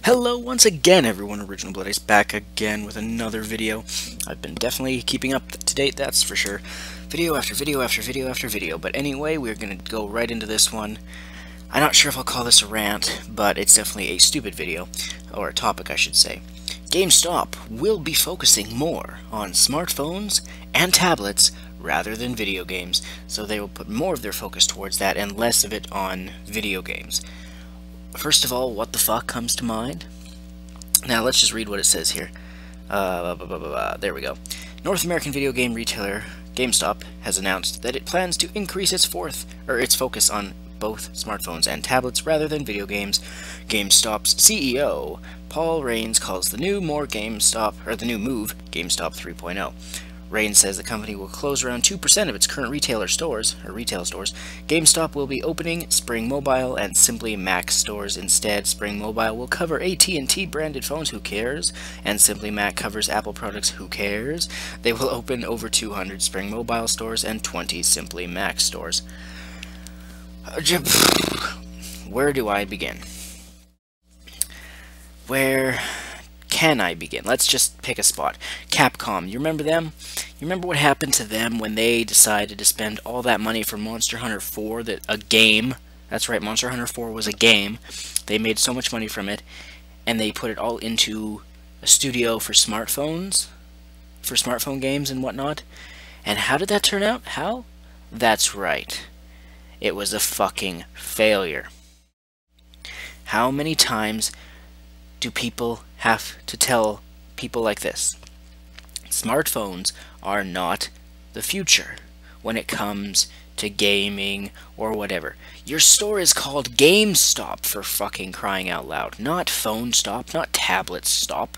Hello once again everyone, Original Blood Ace back again with another video. I've been definitely keeping up to date, that's for sure. Video after video after video after video, but anyway, we're gonna go right into this one. I'm not sure if I'll call this a rant, but it's definitely a stupid video, or a topic I should say. GameStop will be focusing more on smartphones and tablets rather than video games, so they will put more of their focus towards that and less of it on video games. First of all, what the fuck comes to mind? Now, let's just read what it says here. There we go. North American video game retailer GameStop has announced that it plans to increase its focus on both smartphones and tablets rather than video games. GameStop's CEO Paul Raines calls the new move GameStop 3.0. Raines says the company will close around 2% of its current retail stores. GameStop will be opening Spring Mobile and Simply Mac stores instead. Spring Mobile will cover AT&T branded phones, who cares? And Simply Mac covers Apple products, who cares? They will open over 200 Spring Mobile stores and 20 Simply Mac stores. Where do I begin? Where can I begin? Let's just pick a spot. Capcom, you remember them? You remember what happened to them when they decided to spend all that money for Monster Hunter 4, a game? That's right, Monster Hunter 4 was a game. They made so much money from it, and they put it all into a studio for smartphones, for smartphone games and whatnot. And how did that turn out? How? That's right. It was a fucking failure. How many times do people have to tell people like this? Smartphones are not the future when it comes to gaming or whatever. Your store is called GameStop, for fucking crying out loud. Not Phone Stop, not Tablet Stop.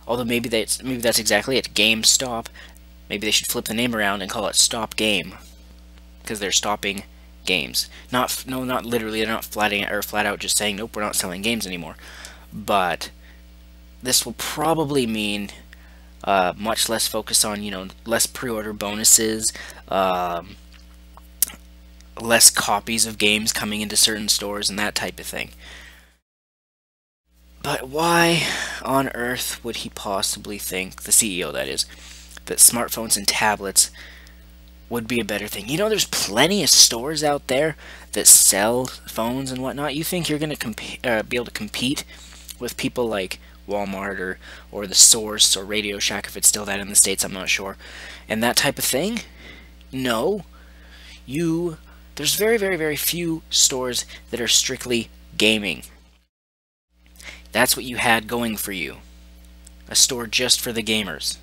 Although maybe that's exactly it, GameStop. Maybe they should flip the name around and call it Stop Game, because they're stopping games. Not literally. They're not flat out just saying nope, we're not selling games anymore. But this will probably mean much less focus on, less pre-order bonuses, less copies of games coming into certain stores and that type of thing. But why on earth would he possibly think, the CEO that is, that smartphones and tablets would be a better thing? There's plenty of stores out there that sell phones and whatnot. You think you're going to be able to compete with people like Walmart or The Source or Radio Shack, if it's still that in the States, I'm not sure, and that type of thing? No. There's very, very, very few stores that are strictly gaming. That's what you had going for you. A store just for the gamers.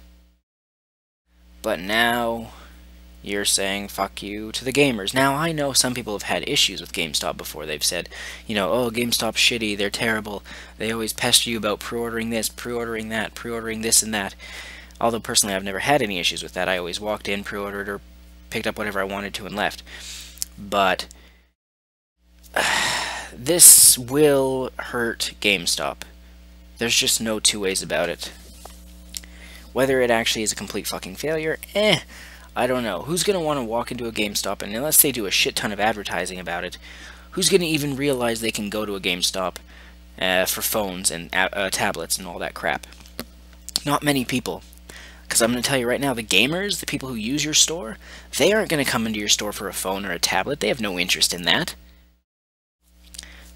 But now you're saying fuck you to the gamers. Now, I know some people have had issues with GameStop before. They've said, oh, GameStop's shitty, they're terrible, they always pester you about pre-ordering this, pre-ordering that, pre-ordering this and that. Although, personally, I've never had any issues with that. I always walked in, pre-ordered, or picked up whatever I wanted to and left. But this will hurt GameStop. There's just no two ways about it. Whether it actually is a complete fucking failure, I don't know. Who's going to want to walk into a GameStop, and unless they do a shit ton of advertising about it, who's going to even realize they can go to a GameStop for phones and tablets and all that crap? Not many people. Because I'm going to tell you right now, the gamers, the people who use your store, they aren't going to come into your store for a phone or a tablet. They have no interest in that.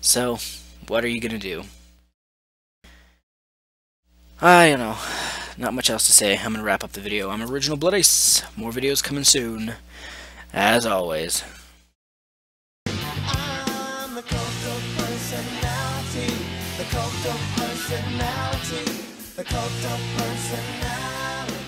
So, what are you going to do? I don't know. Not much else to say. I'm going to wrap up the video. I'm Original Blood Ace. More videos coming soon. As always. I'm the cult of personality. The cult of personality. The cult of personality.